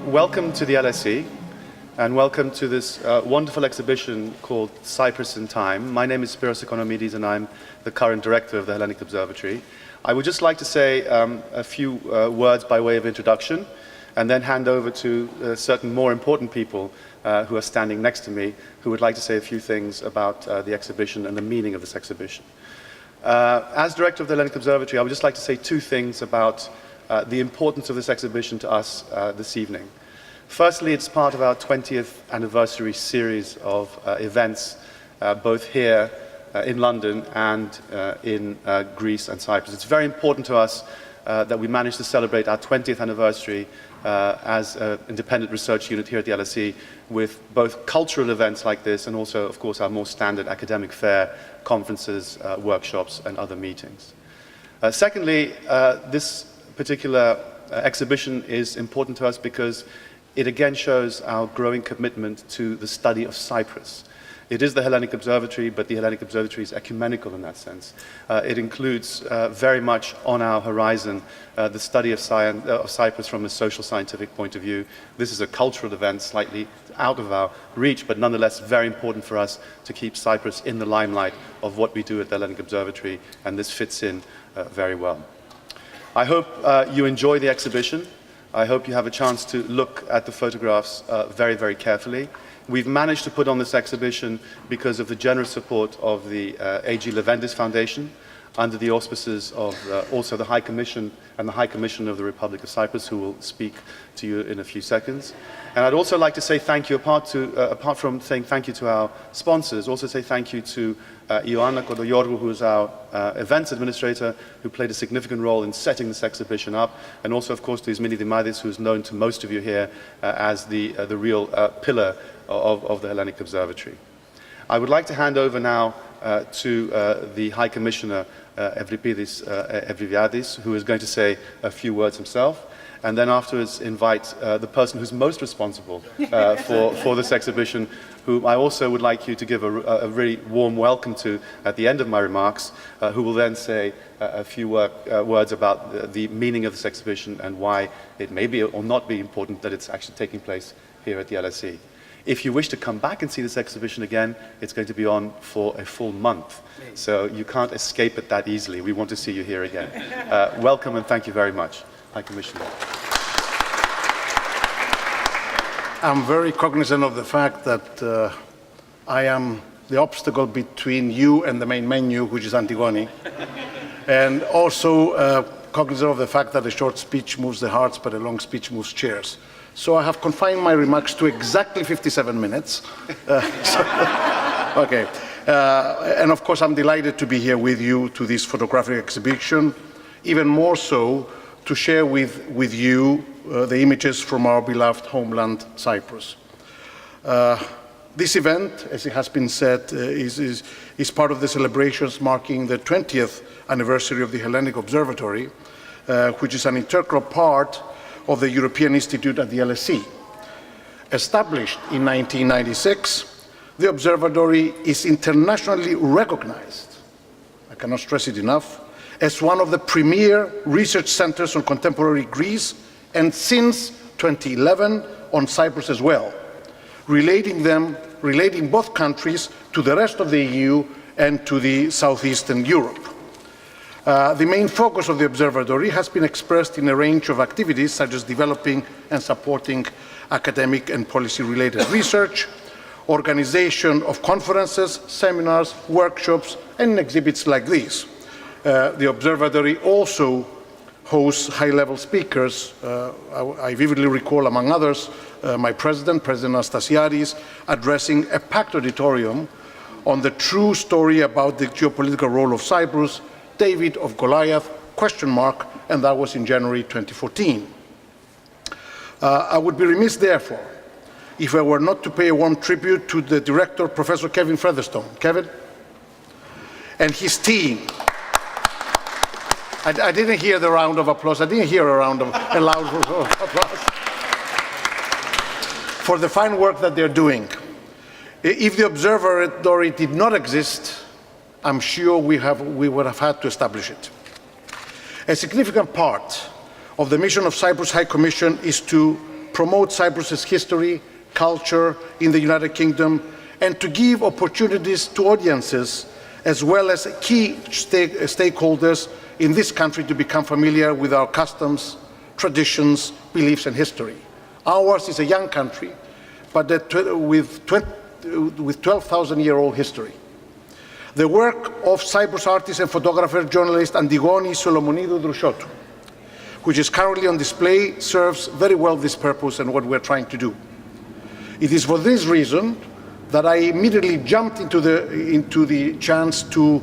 Welcome to the LSE, and welcome to this wonderful exhibition called Cyprus in Time. My name is Spiros Economides, and I'm the current director of the Hellenic Observatory. I would just like to say a few words by way of introduction, and then hand over to certain more important people who are standing next to me, who would like to say a few things about the exhibition and the meaning of this exhibition. As director of the Hellenic Observatory, I would just like to say two things about the importance of this exhibition to us this evening. Firstly, it's part of our 20th anniversary series of events, both here in London and in Greece and Cyprus. It's very important to us that we managed to celebrate our 20th anniversary as an independent research unit here at the LSE with both cultural events like this and also, of course, our more standard academic fair, conferences, workshops, and other meetings. Secondly, this particular exhibition is important to us because it again shows our growing commitment to the study of Cyprus. It is the Hellenic Observatory, but the Hellenic Observatory is ecumenical in that sense. It includes very much on our horizon the study of Cyprus from a social scientific point of view. This is a cultural event slightly out of our reach, but nonetheless very important for us to keep Cyprus in the limelight of what we do at the Hellenic Observatory, and this fits in very well. I hope you enjoy the exhibition. I hope you have a chance to look at the photographs very, very carefully. We've managed to put on this exhibition because of the generous support of the A.G. Levendis Foundation, under the auspices of also the High Commission and the High Commission of the Republic of Cyprus, who will speak to you in a few seconds. And I'd also like to say thank you, apart from saying thank you to our sponsors, also say thank you to Ioanna Kodoyorgou, who is our events administrator, who played a significant role in setting this exhibition up, and also, of course, to Ismini Dimadis, who is known to most of you here as the real pillar of the Hellenic Observatory. I would like to hand over now to the High Commissioner, Evripidis Evriviadis, who is going to say a few words himself, and then afterwards invite the person who's most responsible for this exhibition, whom I also would like you to give a really warm welcome to at the end of my remarks, who will then say a few words about the meaning of this exhibition and why it may be or not be important that it's actually taking place here at the LSE. If you wish to come back and see this exhibition again, it's going to be on for a full month. So you can't escape it that easily. We want to see you here again. Welcome and thank you very much. High Commissioner. I'm very cognizant of the fact that I am the obstacle between you and the main menu, which is Antigoni. And also cognizant of the fact that a short speech moves the hearts, but a long speech moves chairs. So I have confined my remarks to exactly 57 minutes. Okay. And of course, I'm delighted to be here with you to this photographic exhibition, even more so to share with you the images from our beloved homeland, Cyprus. This event, as it has been said, is part of the celebrations marking the 20th anniversary of the Hellenic Observatory, which is an integral part of the European Institute at the LSE. Established in 1996, the observatory is internationally recognized, I cannot stress it enough, as one of the premier research centers on contemporary Greece, and since 2011 on Cyprus as well, relating both countries to the rest of the EU and to the Southeastern Europe. The main focus of the observatory has been expressed in a range of activities such as developing and supporting academic and policy-related research, organization of conferences, seminars, workshops, and exhibits like these. The observatory also hosts high-level speakers. I vividly recall, among others, my President Anastasiadis, addressing a packed auditorium on the true story about the geopolitical role of Cyprus, David of Goliath, ? And that was in January 2014. I would be remiss, therefore, if I were not to pay a warm tribute to the director, Professor Kevin Featherstone. Kevin? And his team. I didn't hear the round of applause. I didn't hear a loud applause for the fine work that they're doing. If the observatory did not exist, I'm sure we would have had to establish it. A significant part of the mission of Cyprus High Commission is to promote Cyprus's history, culture in the United Kingdom, and to give opportunities to audiences as well as key stakeholders in this country to become familiar with our customs, traditions, beliefs, and history. Ours is a young country, but with 12,000-year-old history. The work of Cyprus artist and photographer journalist Antigoni Solomonidou Droussiotou, which is currently on display, serves very well this purpose and what we're trying to do. It is for this reason that I immediately jumped into the chance to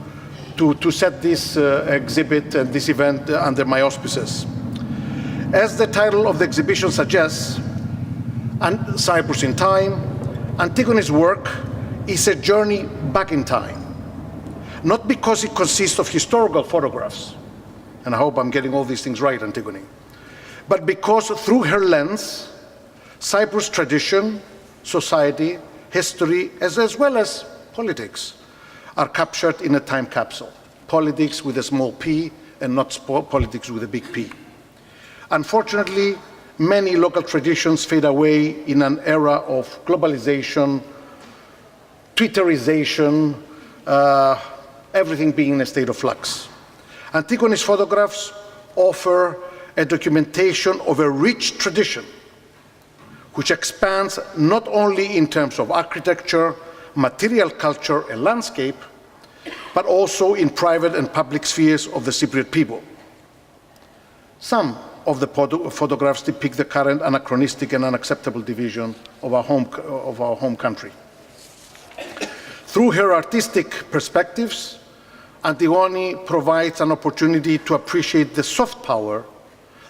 set this exhibit and this event under my auspices. As the title of the exhibition suggests, Cyprus in Time, Antigoni's work is a journey back in time. Not because it consists of historical photographs, and I hope I'm getting all these things right, Antigoni, but because through her lens, Cyprus tradition, society, history, as well as politics, are captured in a time capsule. Politics with a small p and not politics with a big P. Unfortunately, many local traditions fade away in an era of globalization, Twitterization, everything being in a state of flux. Antigoni's photographs offer a documentation of a rich tradition which expands not only in terms of architecture, material culture and landscape, but also in private and public spheres of the Cypriot people. Some of the photographs depict the current anachronistic and unacceptable division of our home country. Through her artistic perspectives, Antigoni provides an opportunity to appreciate the soft power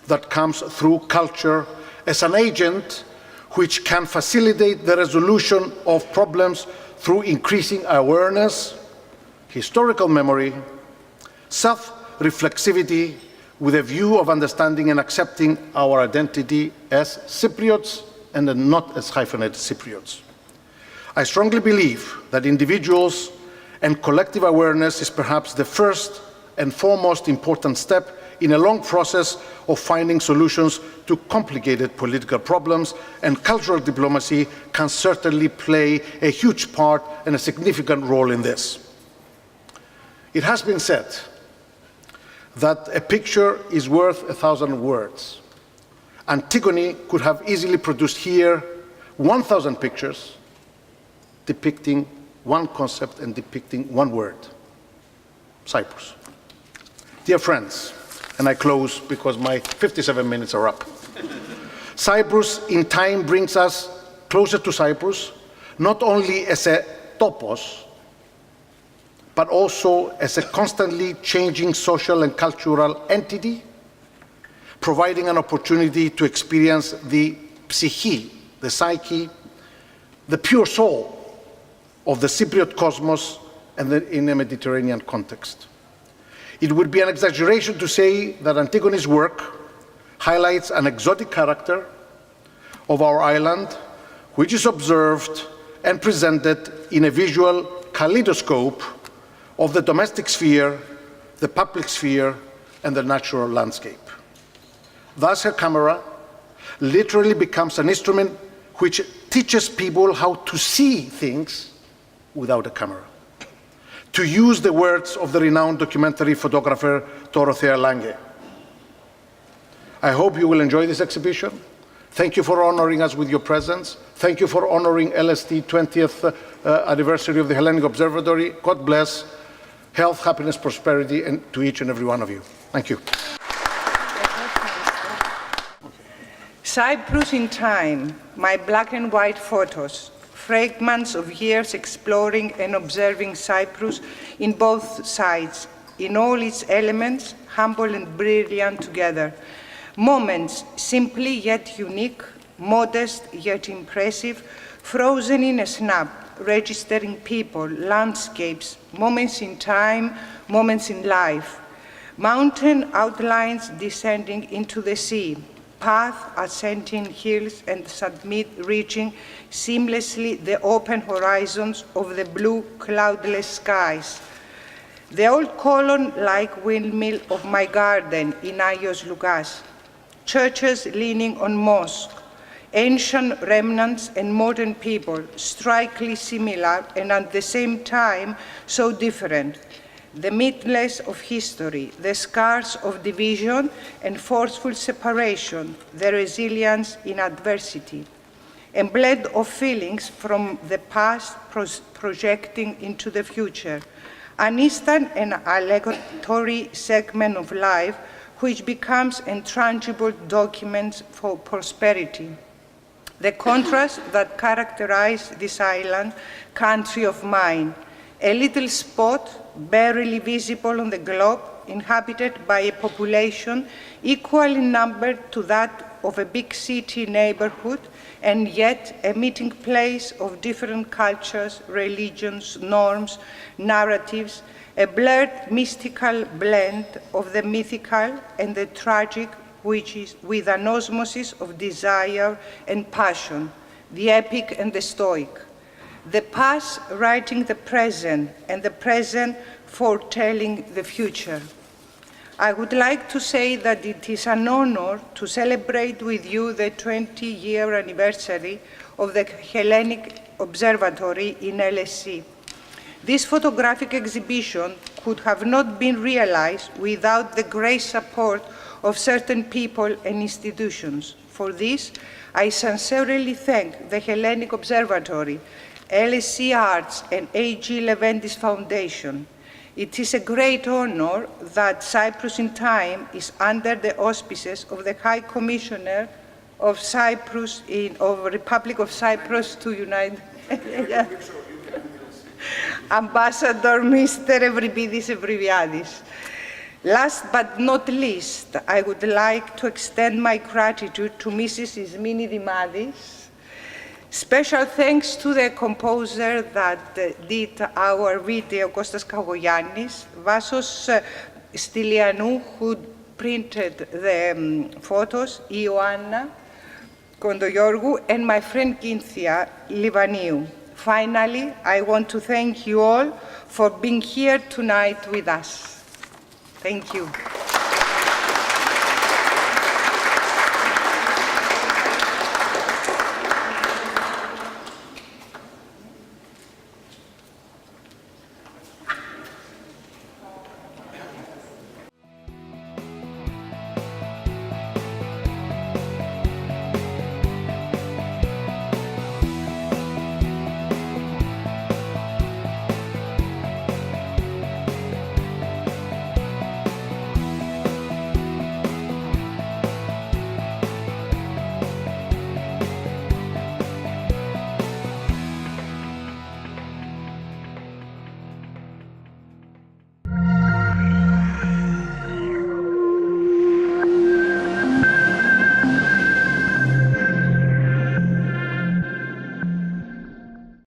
that comes through culture as an agent which can facilitate the resolution of problems through increasing awareness, historical memory, self-reflexivity, with a view of understanding and accepting our identity as Cypriots and not as hyphenated Cypriots. I strongly believe that individuals and collective awareness is perhaps the first and foremost important step in a long process of finding solutions to complicated political problems, and cultural diplomacy can certainly play a huge part and a significant role in this. It has been said that a picture is worth 1,000 words. Antigoni could have easily produced here 1,000 pictures depicting one concept and depicting one word: Cyprus. Dear friends, and I close because my 57 minutes are up. Cyprus in Time brings us closer to Cyprus, not only as a topos, but also as a constantly changing social and cultural entity, providing an opportunity to experience the psyche, the psyche, the pure soul of the Cypriot cosmos and in a Mediterranean context. It would be an exaggeration to say that Antigoni's work highlights an exotic character of our island, which is observed and presented in a visual kaleidoscope of the domestic sphere, the public sphere, and the natural landscape. Thus, her camera literally becomes an instrument which teaches people how to see things without a camera. To use the words of the renowned documentary photographer Dorothea Lange. I hope you will enjoy this exhibition. Thank you for honoring us with your presence. Thank you for honoring LSE 20th anniversary of the Hellenic Observatory. God bless, health, happiness, prosperity, and to each and every one of you. Thank you. Cyprus in Time, my black and white photos, fragments of years exploring and observing Cyprus in both sides, in all its elements, humble and brilliant together. Moments simply yet unique, modest yet impressive, frozen in a snap, registering people, landscapes, moments in time, moments in life. Mountain outlines descending into the sea, path ascending hills and summit reaching seamlessly the open horizons of the blue cloudless skies. The old column-like windmill of my garden in Agios Lukas, churches leaning on mosque, ancient remnants and modern people, strikingly similar and at the same time so different. The midless of history, the scars of division and forceful separation, the resilience in adversity. A blend of feelings from the past projecting into the future. An instant and allegatory segment of life which becomes intangible documents for prosperity. The contrast that characterized this island, country of mine, a little spot barely visible on the globe, inhabited by a population equally numbered to that of a big city neighborhood, and yet a meeting place of different cultures, religions, norms, narratives, a blurred mystical blend of the mythical and the tragic, which is with an osmosis of desire and passion, the epic and the stoic. The past writing the present, and the present foretelling the future. I would like to say that it is an honor to celebrate with you the 20-year anniversary of the Hellenic Observatory in LSE. This photographic exhibition could have not been realized without the great support of certain people and institutions. For this, I sincerely thank the Hellenic Observatory, LSE Arts, and A.G. Leventis Foundation. It is a great honor that Cyprus in Time is under the auspices of the High Commissioner of Cyprus, of Republic of Cyprus to United Ambassador Mr. Evripidis Evriviadis. Last but not least, I would like to extend my gratitude to Mrs. Ismini Dimadis. Special thanks to the composer that did our video, Kostas Kagogiannis, Vasos Stylianou, who printed the photos, Ioanna Kondoyorgu, and my friend Cynthia Livaniou. Finally, I want to thank you all for being here tonight with us. Thank you.